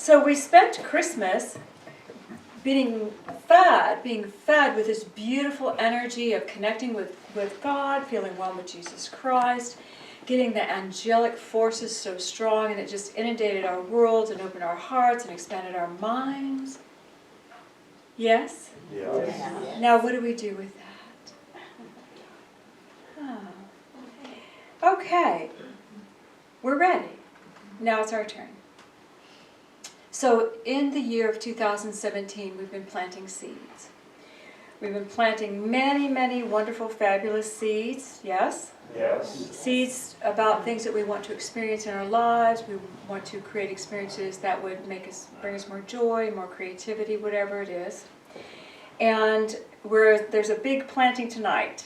So we spent Christmas being fed with this beautiful energy of connecting with God, feeling one with Jesus Christ, getting the angelic forces so strong, and it just inundated our worlds and opened our hearts and expanded our minds. Yes? Yes. Now what do we do with that? Oh. Okay. We're ready. Now it's our turn. So in the year of 2017, we've been planting seeds. We've been planting many, many wonderful, fabulous seeds, yes? Yes. Seeds about things that we want to experience in our lives. We want to create experiences that would bring us more joy, more creativity, whatever it is. And there's a big planting tonight.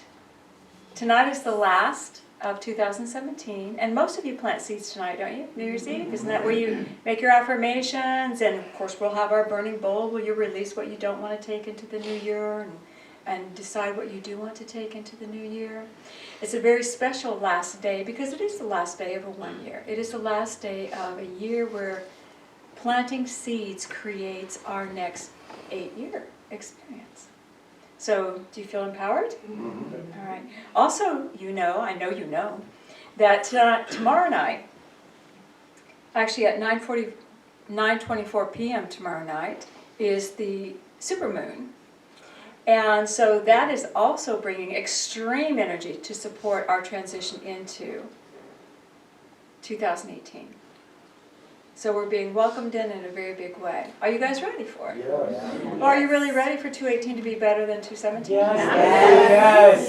Tonight is the last of 2017, and most of you plant seeds tonight, don't you? New Year's Eve, isn't that where you make your affirmations? And of course we'll have our burning bowl where you release what you don't want to take into the new year and decide what you do want to take into the new year. It's a very special last day because it is the last day of a 1 year. It is the last day of a year where planting seeds creates our next 8-year experience. So, do you feel empowered? Mm-hmm. All right. Also, I know you know, that tomorrow night, actually at 9:24 p.m. tomorrow night, is the supermoon. And so that is also bringing extreme energy to support our transition into 2018. So we're being welcomed in a very big way. Are you guys ready for it? Yes. Or are you really ready for 2018 to be better than 2017? Yes.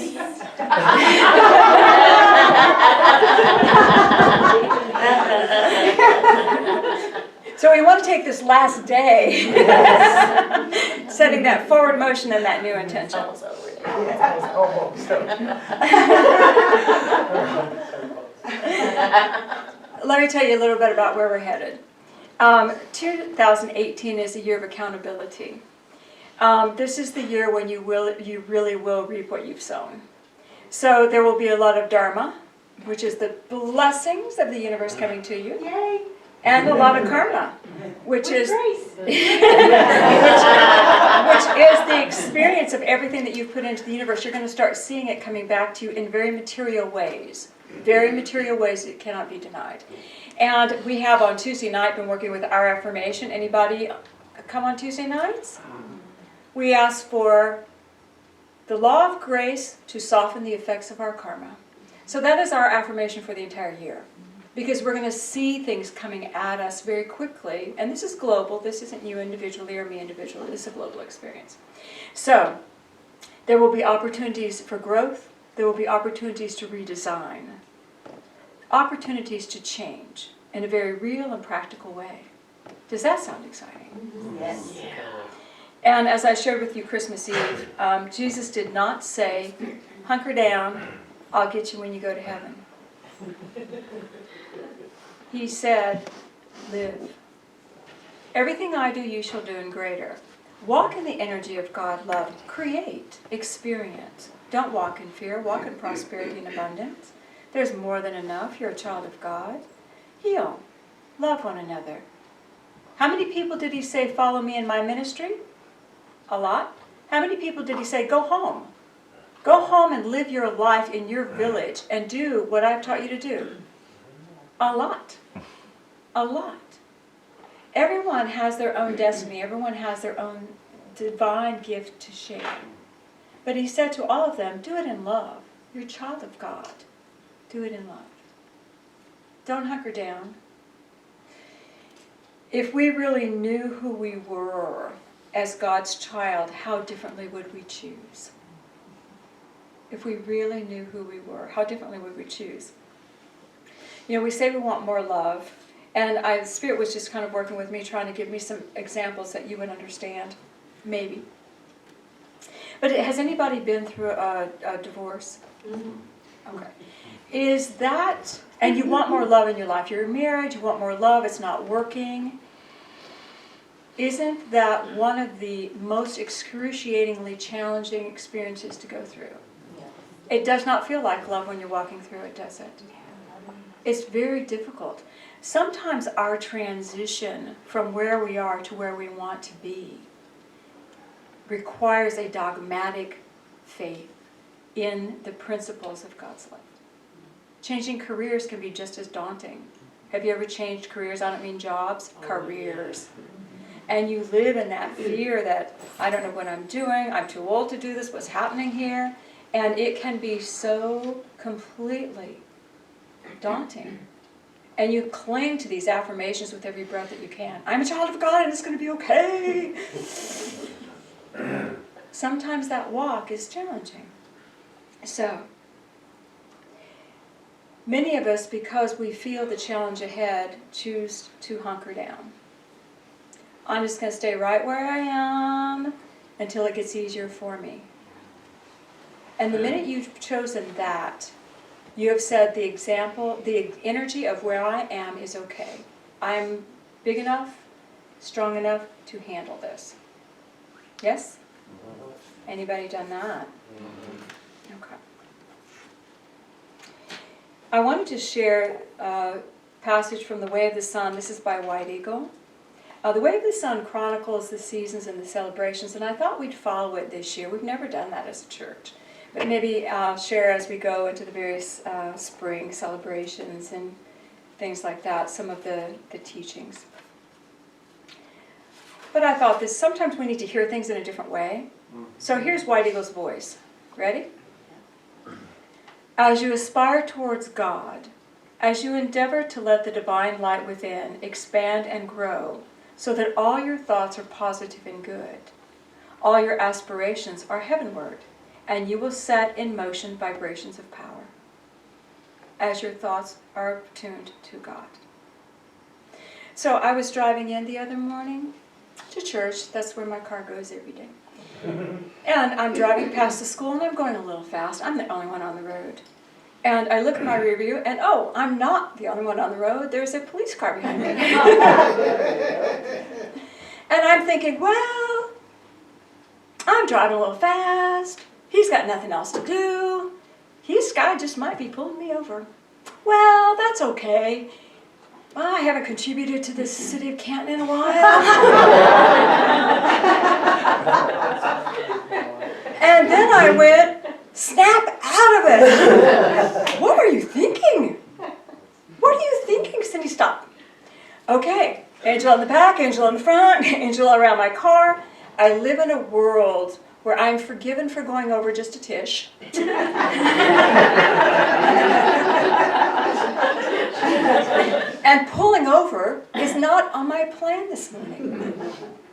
So we want to take this last day, setting that forward motion and that new intention. Let me tell you a little bit about where we're headed. 2018 is a year of accountability. This is the year when you really will reap what you've sown. So there will be a lot of dharma, which is the blessings of the universe coming to you. Yay! And a lot of karma, which is which is the experience of everything that you've put into the universe. You're going to start seeing it coming back to you in very material ways. Very material ways that cannot be denied. And we have on Tuesday night been working with our affirmation. Anybody come on Tuesday nights? We ask for the law of grace to soften the effects of our karma. So that is our affirmation for the entire year. Because we're going to see things coming at us very quickly. And this is global. This isn't you individually or me individually. This is a global experience. So there will be opportunities for growth. There will be opportunities to redesign. Opportunities to change in a very real and practical way. Does that sound exciting? Yes. Yeah. And as I shared with you Christmas Eve, Jesus did not say, hunker down, I'll get you when you go to heaven. He said, live. Everything I do, you shall do, and greater. Walk in the energy of God, love. Create, experience. Don't walk in fear. Walk in prosperity and abundance. There's more than enough. You're a child of God. Heal. Love one another. How many people did he say, follow me in my ministry? A lot. How many people did he say, go home? Go home and live your life in your village and do what I've taught you to do. A lot. A lot. Everyone has their own destiny. Everyone has their own divine gift to share. But he said to all of them, do it in love. You're a child of God. Do it in love. Don't hunker down. If we really knew who we were as God's child, how differently would we choose? If we really knew who we were, how differently would we choose? You know, we say we want more love, and the Spirit was just kind of working with me, trying to give me some examples that you would understand, maybe. But has anybody been through a divorce? Mm-hmm. Okay. Is that, and you want more love in your life, you're married, you want more love, it's not working. Isn't that one of the most excruciatingly challenging experiences to go through? Yeah. It does not feel like love when you're walking through it, does it? It's very difficult. sometimes our transition from where we are to where we want to be requires a dogmatic faith in the principles of God's love. Changing careers can be just as daunting. Have you ever changed careers? I don't mean jobs, careers. And you live in that fear that, I don't know what I'm doing, I'm too old to do this, what's happening here? And it can be so completely daunting. And you cling to these affirmations with every breath that you can. I'm a child of God and it's going to be okay. Sometimes that walk is challenging. So, many of us, because we feel the challenge ahead, choose to hunker down. I'm just going to stay right where I am until it gets easier for me. And the minute you've chosen that, you have said the energy of where I am is okay. I'm big enough, strong enough to handle this. Yes? Anybody done that? Okay. I wanted to share a passage from The Way of the Sun. This is by White Eagle. The Way of the Sun chronicles the seasons and the celebrations, and I thought we'd follow it this year. We've never done that as a church. But maybe I'll share as we go into the various spring celebrations and things like that, some of the teachings. But I thought this, sometimes we need to hear things in a different way. So here's White Eagle's voice. Ready? As you aspire towards God, as you endeavor to let the divine light within expand and grow, so that all your thoughts are positive and good, all your aspirations are heavenward, and you will set in motion vibrations of power, as your thoughts are tuned to God. So I was driving in the other morning to church. That's where my car goes every day. And I'm driving past the school, and I'm going a little fast. I'm the only one on the road. And I look at my rear view, and oh, I'm not the only one on the road. There's a police car behind me. And I'm thinking, well, I'm driving a little fast. He's got nothing else to do. This guy just might be pulling me over. Well, that's okay. Well, I haven't contributed to the city of Canton in a while. And then I went, snap out of it. What are you thinking? What are you thinking, Cindy? Stop. Okay, Angela in the back, Angela in the front, Angela around my car. I live in a world where I'm forgiven for going over just a tish. And pulling over is not on my plan this morning.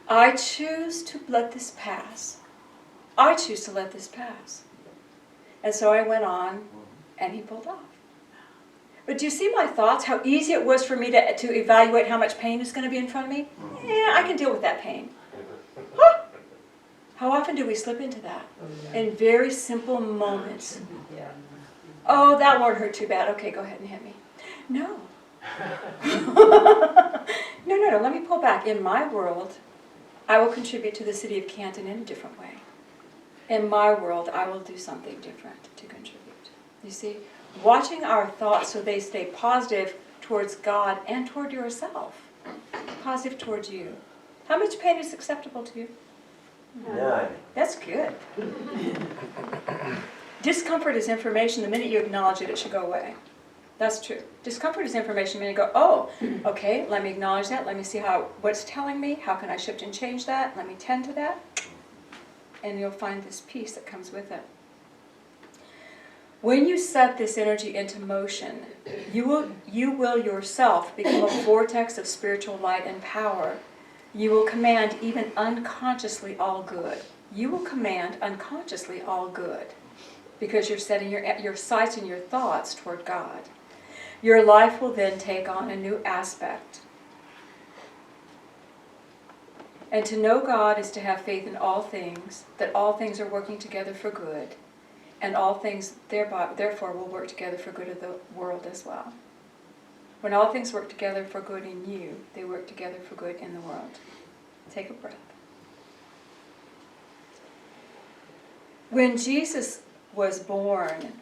I choose to let this pass. I choose to let this pass. And so I went on, and he pulled off. But do you see my thoughts? How easy it was for me to evaluate how much pain is going to be in front of me? Yeah, I can deal with that pain. Huh? How often do we slip into that? In very simple moments. Oh, that won't hurt too bad. Okay, go ahead and hit me. No. No, let me pull back. In my world, I will contribute to the city of Canton in a different way. In my world, I will do something different to contribute. You see, watching our thoughts so they stay positive towards God and toward yourself. Positive towards you. How much pain is acceptable to you? None. That's good. Discomfort is information. The minute you acknowledge it, it should go away. That's true. Discomfort is information. The minute you go, oh, okay, let me acknowledge that. Let me see what's telling me. How can I shift and change that? Let me tend to that. And you'll find this peace that comes with it. When you set this energy into motion, you will yourself become a vortex of spiritual light and power. You will command even unconsciously all good. You will command unconsciously all good because you're setting your sights and your thoughts toward God. Your life will then take on a new aspect. And to know God is to have faith in all things, that all things are working together for good, and all things therefore will work together for good of the world as well. When all things work together for good in you, they work together for good in the world. Take a breath. When Jesus was born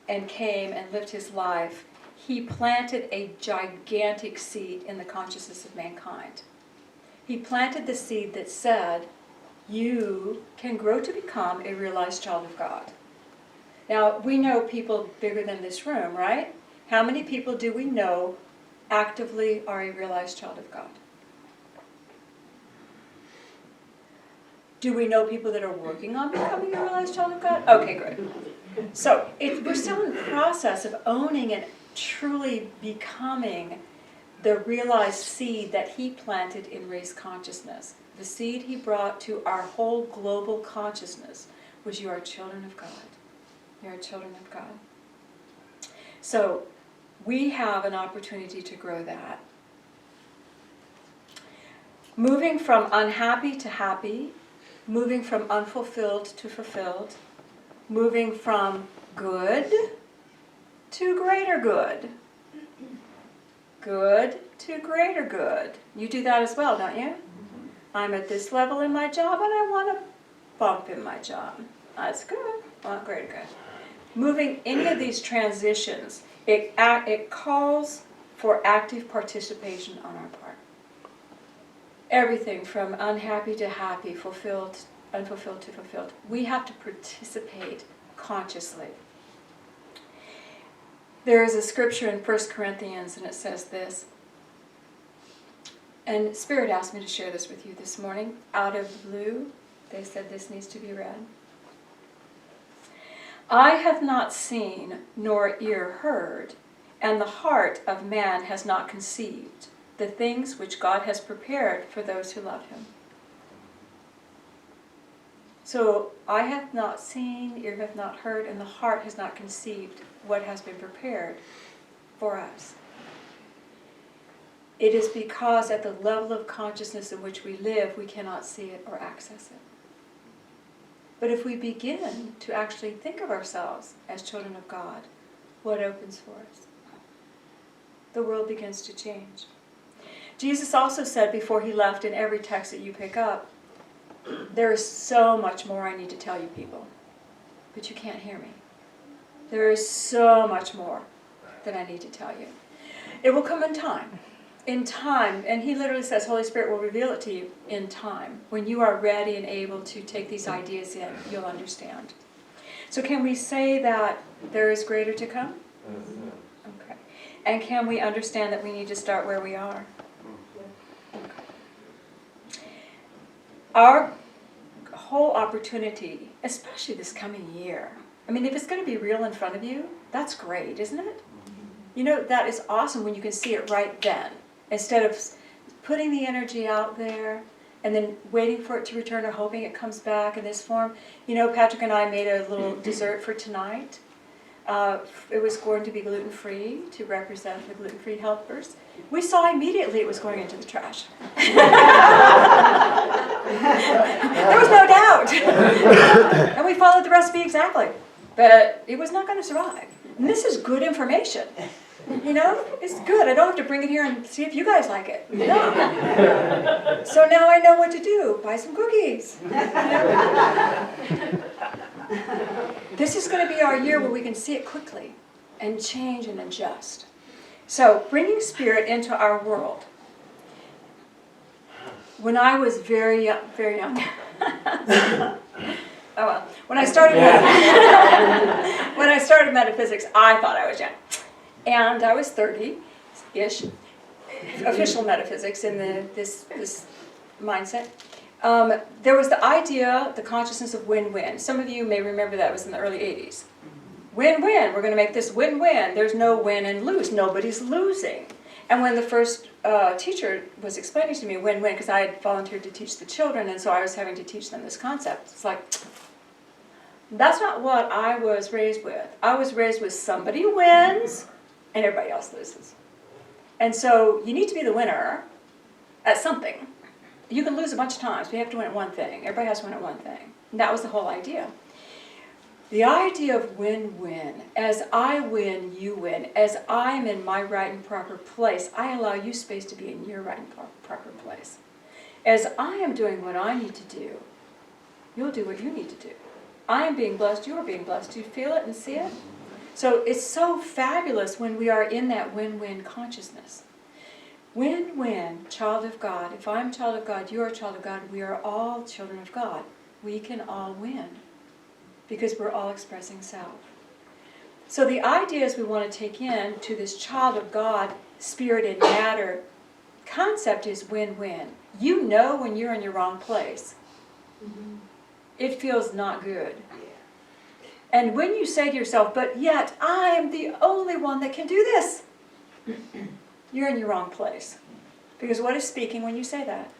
and came and lived his life, he planted a gigantic seed in the consciousness of mankind. He planted the seed that said, you can grow to become a realized child of God. Now, we know people bigger than this room, right? How many people do we know actively are a realized child of God? Do we know people that are working on becoming a realized child of God? Okay, good. So we're still in the process of owning and truly becoming the realized seed that he planted in race consciousness. The seed he brought to our whole global consciousness was, you are children of God. You are children of God. So we have an opportunity to grow that. Moving from unhappy to happy, moving from unfulfilled to fulfilled, moving from good to greater good. Good to greater good. You do that as well, don't you? I'm at this level in my job and I want a bump in my job. That's good. I want greater good. Moving any of these transitions, it calls for active participation on our part. Everything from unhappy to happy, fulfilled, unfulfilled to fulfilled. We have to participate consciously. There is a scripture in 1 Corinthians, and it says this. And Spirit asked me to share this with you this morning. Out of the blue, they said this needs to be read. Eye hath not seen, nor ear heard, and the heart of man has not conceived the things which God has prepared for those who love him. So, eye hath not seen, ear hath not heard, and the heart has not conceived what has been prepared for us. It is because at the level of consciousness in which we live, we cannot see it or access it. But if we begin to actually think of ourselves as children of God, what opens for us? The world begins to change. Jesus also said before he left, in every text that you pick up, there is so much more I need to tell you people, but you can't hear me. There is so much more that I need to tell you. It will come in time. In time, and he literally says, Holy Spirit will reveal it to you in time. When you are ready and able to take these ideas in, you'll understand. So can we say that there is greater to come? Okay. And can we understand that we need to start where we are? Okay. Our whole opportunity, especially this coming year, I mean, if it's going to be real in front of you, that's great, isn't it? You know, that is awesome when you can see it right then. Instead of putting the energy out there and then waiting for it to return or hoping it comes back in this form. You know, Patrick and I made a little dessert for tonight. It was going to be gluten-free to represent the gluten-free helpers. We saw immediately it was going into the trash. There was no doubt. And we followed the recipe exactly. But it was not going to survive. And this is good information. You know, it's good. I don't have to bring it here and see if you guys like it. No. So now I know what to do. Buy some cookies. This is going to be our year where we can see it quickly and change and adjust. So, bringing spirit into our world. When I was very young, oh well, when I started metaphysics, I thought I was young. And I was 30-ish, official metaphysics in this mindset. There was the idea, the consciousness of win-win. Some of you may remember that was in the early 80s. Win-win, we're going to make this win-win. There's no win and lose. Nobody's losing. And when the first teacher was explaining to me win-win, because I had volunteered to teach the children, and so I was having to teach them this concept. It's like, that's not what I was raised with. I was raised with somebody wins, and everybody else loses. And so you need to be the winner at something. You can lose a bunch of times, but you have to win at one thing. Everybody has to win at one thing. And that was the whole idea. The idea of win-win. As I win, you win. As I'm in my right and proper place, I allow you space to be in your right and proper place. As I am doing what I need to do, you'll do what you need to do. I am being blessed, you are being blessed. Do you feel it and see it? So it's so fabulous when we are in that win-win consciousness. Win-win, child of God. If I'm a child of God, you're a child of God, we are all children of God. We can all win because we're all expressing self. So the ideas we want to take in to this child of God, spirit and matter concept is win-win. You know when you're in your wrong place. It feels not good. And when you say to yourself, but yet I am the only one that can do this, you're in your wrong place. Because what is speaking when you say that?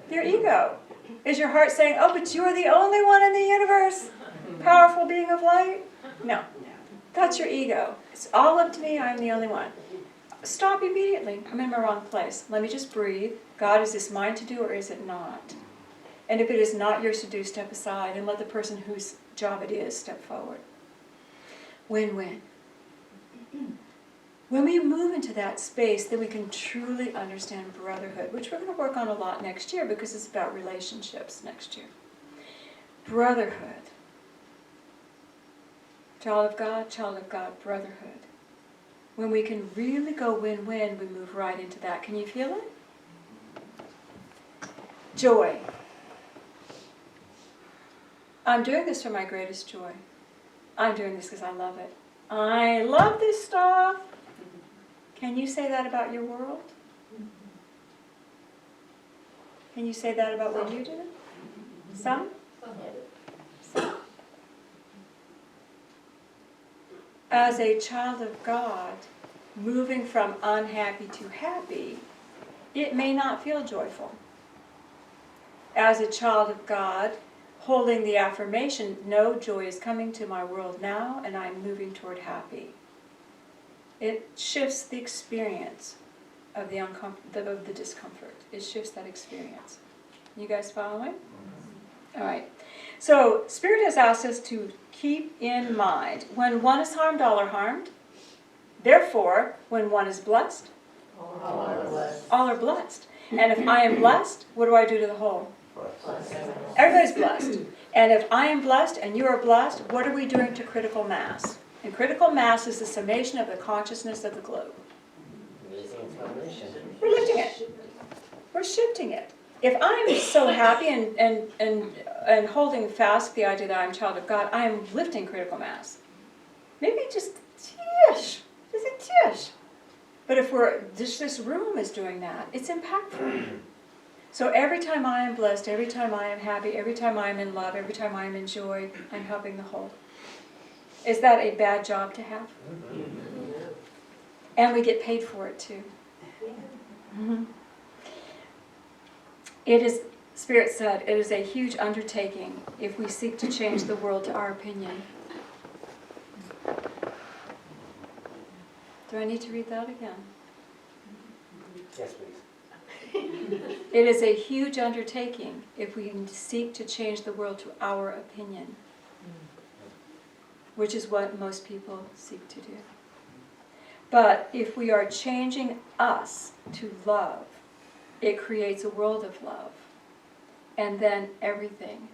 Your ego. Is your heart saying, oh, but you're the only one in the universe, powerful being of light? No. That's your ego. It's all up to me, I'm the only one. Stop immediately. I'm in my wrong place. Let me just breathe. God, is this mine to do or is it not? And if it is not yours to do, step aside and let the person whose job it is step forward. Win-win. When we move into that space, then we can truly understand brotherhood, which we're going to work on a lot next year because it's about relationships next year. Brotherhood. Child of God, brotherhood. When we can really go win-win, we move right into that. Can you feel it? Joy. I'm doing this for my greatest joy. I'm doing this because I love it. I love this stuff. Can you say that about your world? Can you say that about what you do? Some? Some. As a child of God, moving from unhappy to happy, it may not feel joyful. As a child of God, holding the affirmation, no, joy is coming to my world now, and I'm moving toward happy. It shifts the experience of the discomfort. It shifts that experience. You guys following? All right. So, Spirit has asked us to keep in mind, when one is harmed, all are harmed. Therefore, when one is blessed, all are blessed. And if I am blessed, what do I do to the whole? Everybody's blessed. And if I am blessed and you are blessed, what are we doing to critical mass? And critical mass is the summation of the consciousness of the globe. We're lifting it. We're shifting it. If I'm so happy and holding fast the idea that I'm a child of God, I am lifting critical mass. Maybe just tish. Just a tish. But if this room is doing that, it's impactful. So every time I am blessed, every time I am happy, every time I am in love, every time I am in joy, I'm helping the whole. Is that a bad job to have? And we get paid for it too. Mm-hmm. It is, Spirit said, it is a huge undertaking if we seek to change the world to our opinion. Do I need to read that again? Yes, please. It is a huge undertaking if we seek to change the world to our opinion, which is what most people seek to do. But if we are changing us to love, it creates a world of love. And then everything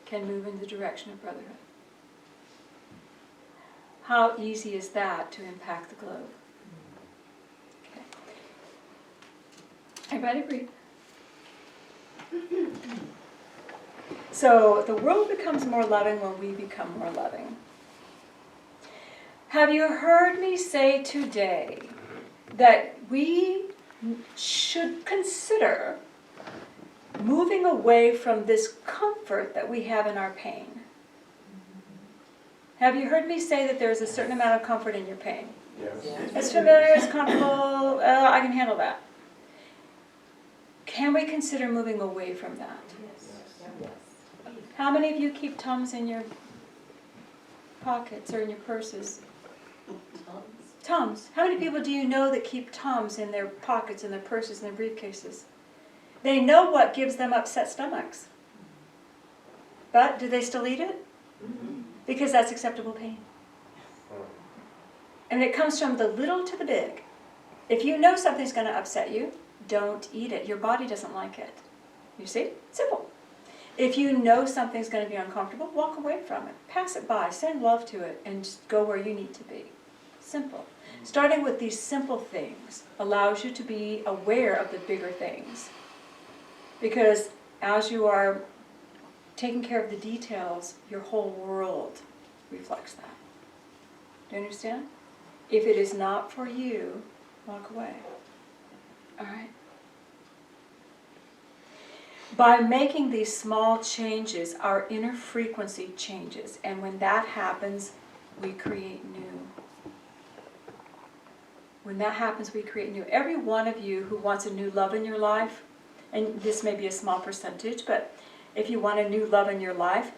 can move in the direction of brotherhood. How easy is that to impact the globe? Okay. Everybody breathe. So the world becomes more loving when we become more loving. Have you heard me say today that we should consider moving away from this comfort that we have in our pain? Have you heard me say that there's a certain amount of comfort in your pain? Yes. It's familiar, it's comfortable, I can handle that. Can we consider moving away from that? How many of you keep Tums in your pockets or in your purses? Tums. How many people do you know that keep Tums in their pockets, in their purses, in their briefcases? They know what gives them upset stomachs. But do they still eat it? Because that's acceptable pain. And it comes from the little to the big. If you know something's going to upset you, don't eat it. Your body doesn't like it. You see? Simple. If you know something's going to be uncomfortable, walk away from it. Pass it by. Send love to it and just go where you need to be. Simple. Starting with these simple things allows you to be aware of the bigger things. Because as you are taking care of the details, your whole world reflects that. Do you understand? If it is not for you, walk away. All right? By making these small changes, our inner frequency changes. And when that happens, we create new. When that happens, we create new. Every one of you who wants a new love in your life, and this may be a small percentage, but if you want a new love in your life,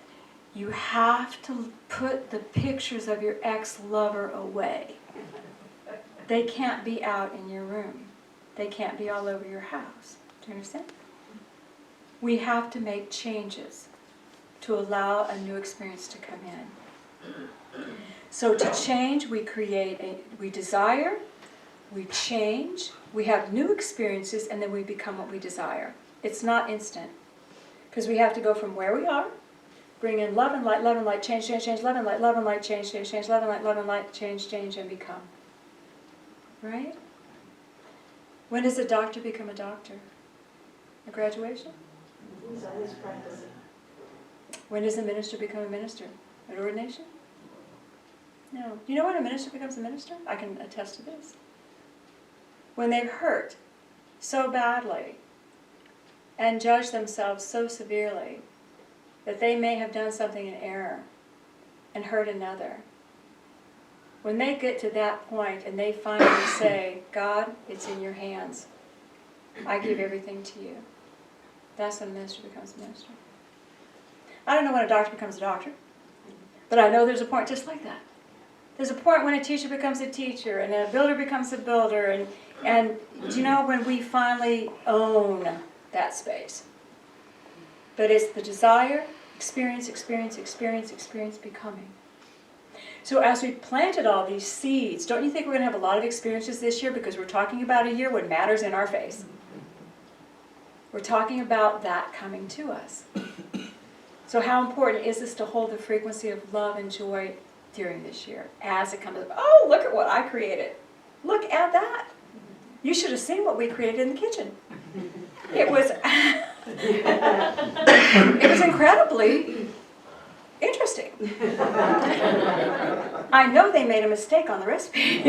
you have to put the pictures of your ex-lover away. They can't be out in your room. They can't be all over your house. Do you understand? We have to make changes to allow a new experience to come in. So to change, we desire, we change, we have new experiences, and then we become what we desire. It's not instant. Because we have to go from where we are, bring in love and light, change, change, change, love and light, change, change, change, love and light, change, change, and become. Right? When does a doctor become a doctor? A graduation? He's always practicing. When does a minister become a minister? An ordination? No. You know when a minister becomes a minister? I can attest to this. When they've hurt so badly and judged themselves so severely that they may have done something in error and hurt another. When they get to that point and they finally say, God, it's in your hands. I give everything to you. That's when a minister becomes a minister. I don't know when a doctor becomes a doctor, but I know there's a point just like that. There's a point when a teacher becomes a teacher and a builder becomes a builder, and do you know when we finally own that space? But it's the desire, experience, becoming. So as we planted all these seeds, don't you think we're going to have a lot of experiences this year, because we're talking about a year when matter's in our face? We're talking about that coming to us. So how important is this to hold the frequency of love and joy during this year as it comes up? Oh, look at what I created. Look at that. You should have seen what we created in the kitchen. It was it was incredibly interesting. I know they made a mistake on the recipe.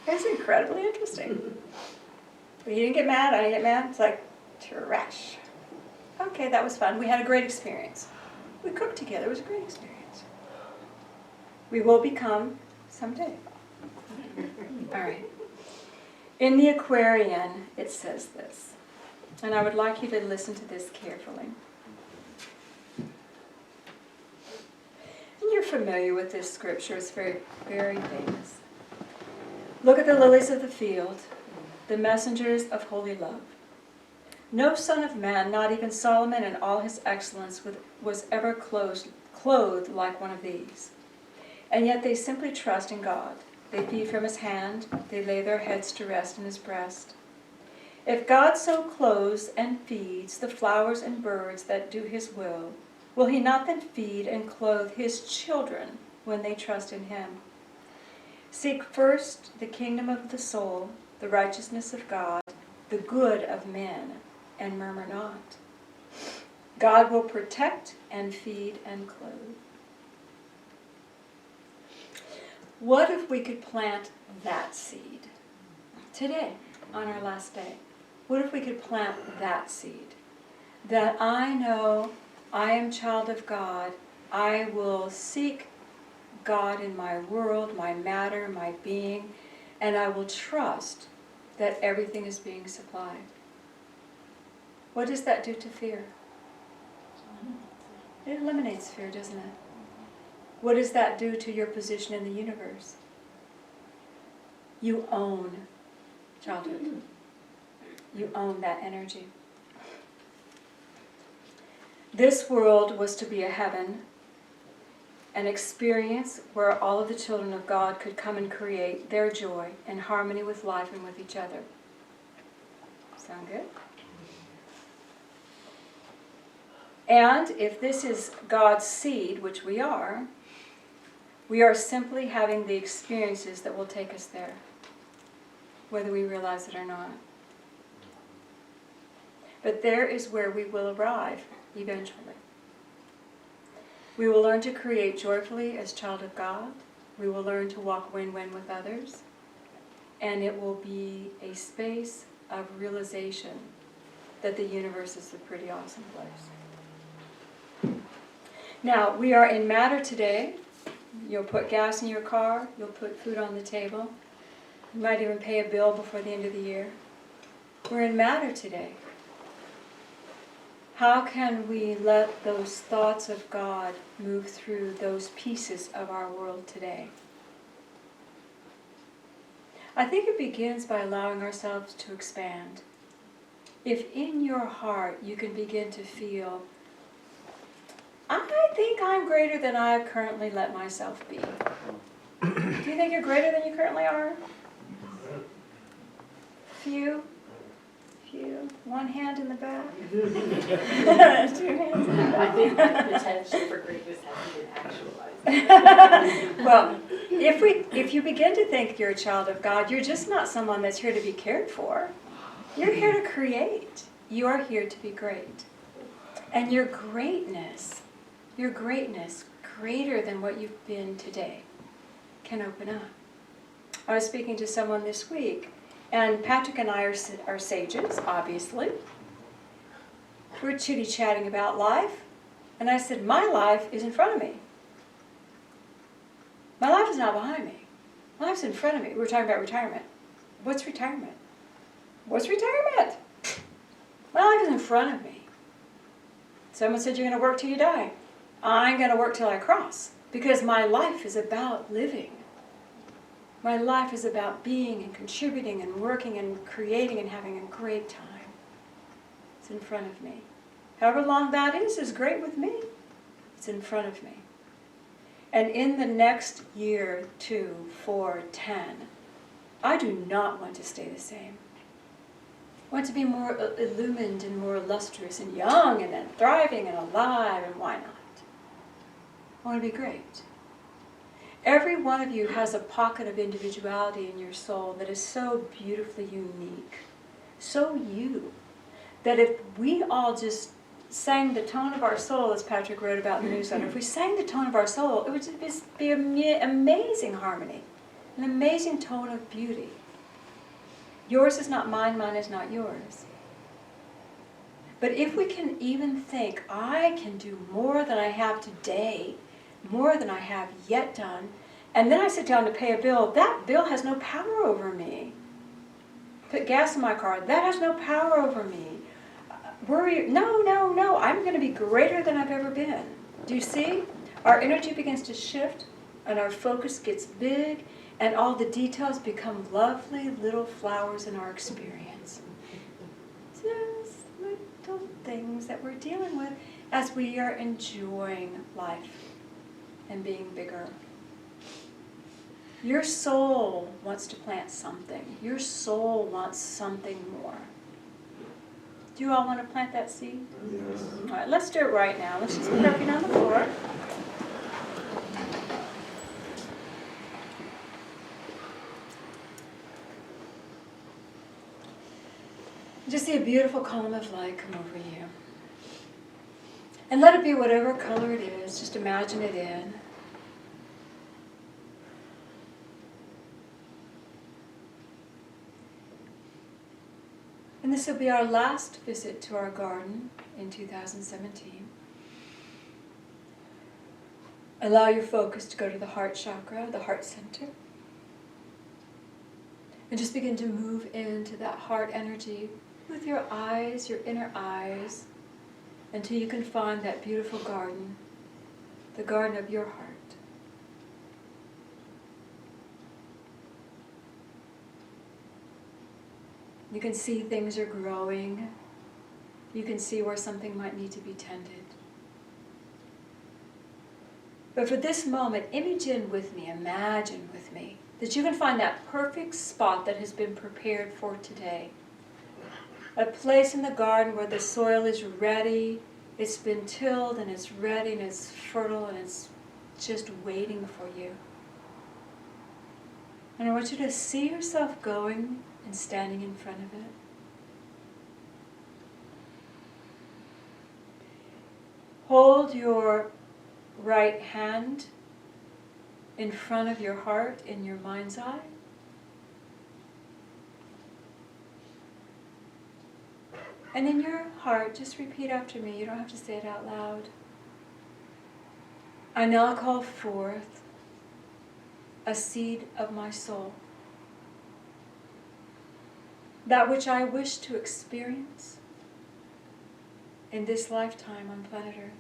It's incredibly interesting. But you didn't get mad, I didn't get mad. It's like trash. Okay, that was fun. We had a great experience. We cooked together. It was a great experience. We will become someday. All right. In the Aquarian, it says this. And I would like you to listen to this carefully. And you're familiar with this scripture. It's very, very famous. Look at the lilies of the field, the messengers of holy love. No son of man, not even Solomon in all his excellence, was ever clothed like one of these. And yet they simply trust in God. They feed from his hand. They lay their heads to rest in his breast. If God so clothes and feeds the flowers and birds that do his will he not then feed and clothe his children when they trust in him? Seek first the kingdom of the soul, the righteousness of God, the good of men, and murmur not. God will protect and feed and clothe. What if we could plant that seed today, on our last day? What if we could plant that seed? That I know I am child of God. I will seek God in my world, my matter, my being, and I will trust that everything is being supplied. What does that do to fear? It eliminates fear, doesn't it? What does that do to your position in the universe? You own childhood. You own that energy. This world was to be a heaven, an experience where all of the children of God could come and create their joy in harmony with life and with each other. Sound good? And if this is God's seed, which we are simply having the experiences that will take us there, whether we realize it or not. But there is where we will arrive eventually. We will learn to create joyfully as child of God. We will learn to walk win-win with others. And it will be a space of realization that the universe is a pretty awesome place. Now, we are in matter today. You'll put gas in your car. You'll put food on the table. You might even pay a bill before the end of the year. We're in matter today. How can we let those thoughts of God move through those pieces of our world today? I think it begins by allowing ourselves to expand. If in your heart you can begin to feel, I think I'm greater than I currently let myself be. Do you think you're greater than you currently are? Few. One hand in the back. 2 hands in the back. I think my potential for greatness hasn't been actualized. Well, if you begin to think you're a child of God, you're just not someone that's here to be cared for. You're here to create. You are here to be great. And your greatness, greater than what you've been today, can open up. I was speaking to someone this week, and Patrick and I are sages, obviously. We're chitty-chatting about life, and I said, my life is in front of me. My life is not behind me. My life's in front of me. We were talking about retirement. What's retirement? What's retirement? My life is in front of me. Someone said, you're going to work till you die. I'm going to work till I cross, because my life is about living. My life is about being and contributing and working and creating and having a great time. It's in front of me. However long that is great with me. It's in front of me. And in the next year, 2, 4, 10, I do not want to stay the same. I want to be more illumined and more illustrious and young and then thriving and alive, and why not? I want to be great. Every one of you has a pocket of individuality in your soul that is so beautifully unique, so you, that if we all just sang the tone of our soul, as Patrick wrote about in the newsletter, if we sang the tone of our soul, it would just be amazing harmony, an amazing tone of beauty. Yours is not mine, mine is not yours. But if we can even think, I can do more than I have today, more than I have yet done, and then I sit down to pay a bill, that bill has no power over me. Put gas in my car, that has no power over me. Worry, no, I'm going to be greater than I've ever been. Do you see? Our energy begins to shift, and our focus gets big, and all the details become lovely little flowers in our experience. Just little things that we're dealing with as we are enjoying life and being bigger. Your soul wants to plant something. Your soul wants something more. Do you all want to plant that seed? Yes. All right, let's do it right now. Let's just put everything on the floor. Just see a beautiful column of light come over you. And let it be whatever color it is. Just imagine it in. And this will be our last visit to our garden in 2017. Allow your focus to go to the heart chakra, the heart center. And just begin to move into that heart energy with your eyes, your inner eyes, until you can find that beautiful garden, the garden of your heart. You can see things are growing. You can see where something might need to be tended. But for this moment, image in with me, imagine with me, that you can find that perfect spot that has been prepared for today. A place in the garden where the soil is ready It's been tilled and it's ready and it's fertile and it's just waiting for you. And I want you to see yourself going and standing in front of it. Hold your right hand in front of your heart in your mind's eye. And in your heart, just repeat after me. You don't have to say it out loud. I now call forth a seed of my soul. That which I wish to experience in this lifetime on planet Earth.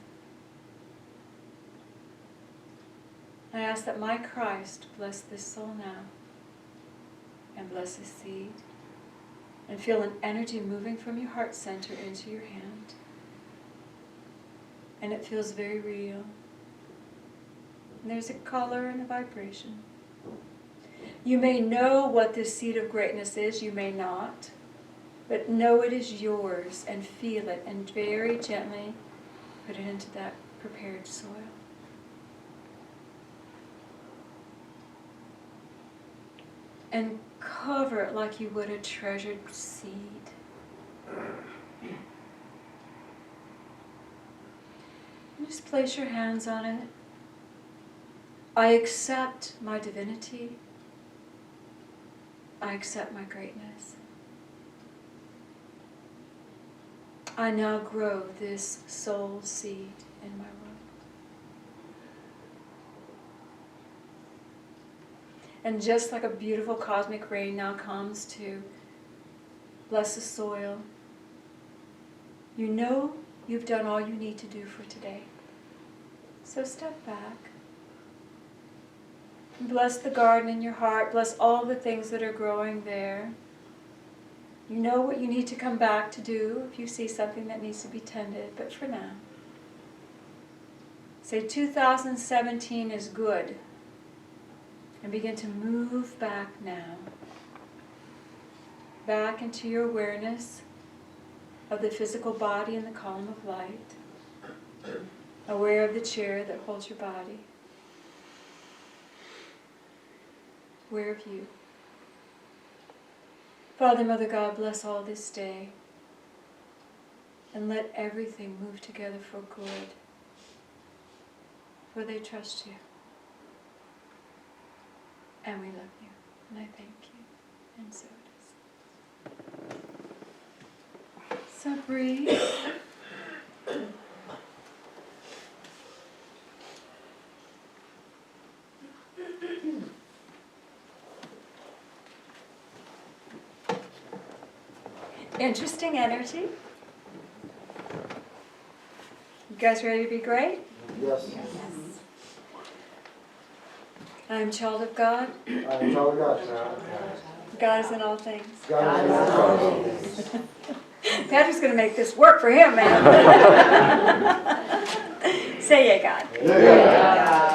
I ask that my Christ bless this soul now and bless this seed. And feel an energy moving from your heart center into your hand. And it feels very real. And there's a color and a vibration. You may know what this seed of greatness is, you may not. But know it is yours and feel it and very gently put it into that prepared soil. And cover it like you would a treasured seed. And just place your hands on it. I accept my divinity. I accept my greatness. I now grow this soul seed in my world. And just like a beautiful cosmic rain now comes to bless the soil, you know you've done all you need to do for today. So step back. Bless the garden in your heart. Bless all the things that are growing there. You know what you need to come back to do if you see something that needs to be tended. But for now, say 2017 is good. And begin to move back now. Back into your awareness of the physical body in the column of light. Aware of the chair that holds your body. Aware of you. Father, Mother God, bless all this day. And let everything move together for good. For they trust you. And we love you. And I thank you. And so it is. So breathe. Interesting energy. You guys ready to be great? Yes. I am child of God. I am child of God. God is in all things. God is all things. Patrick's going to make this work for him, man. Say yay, God. Yay, God.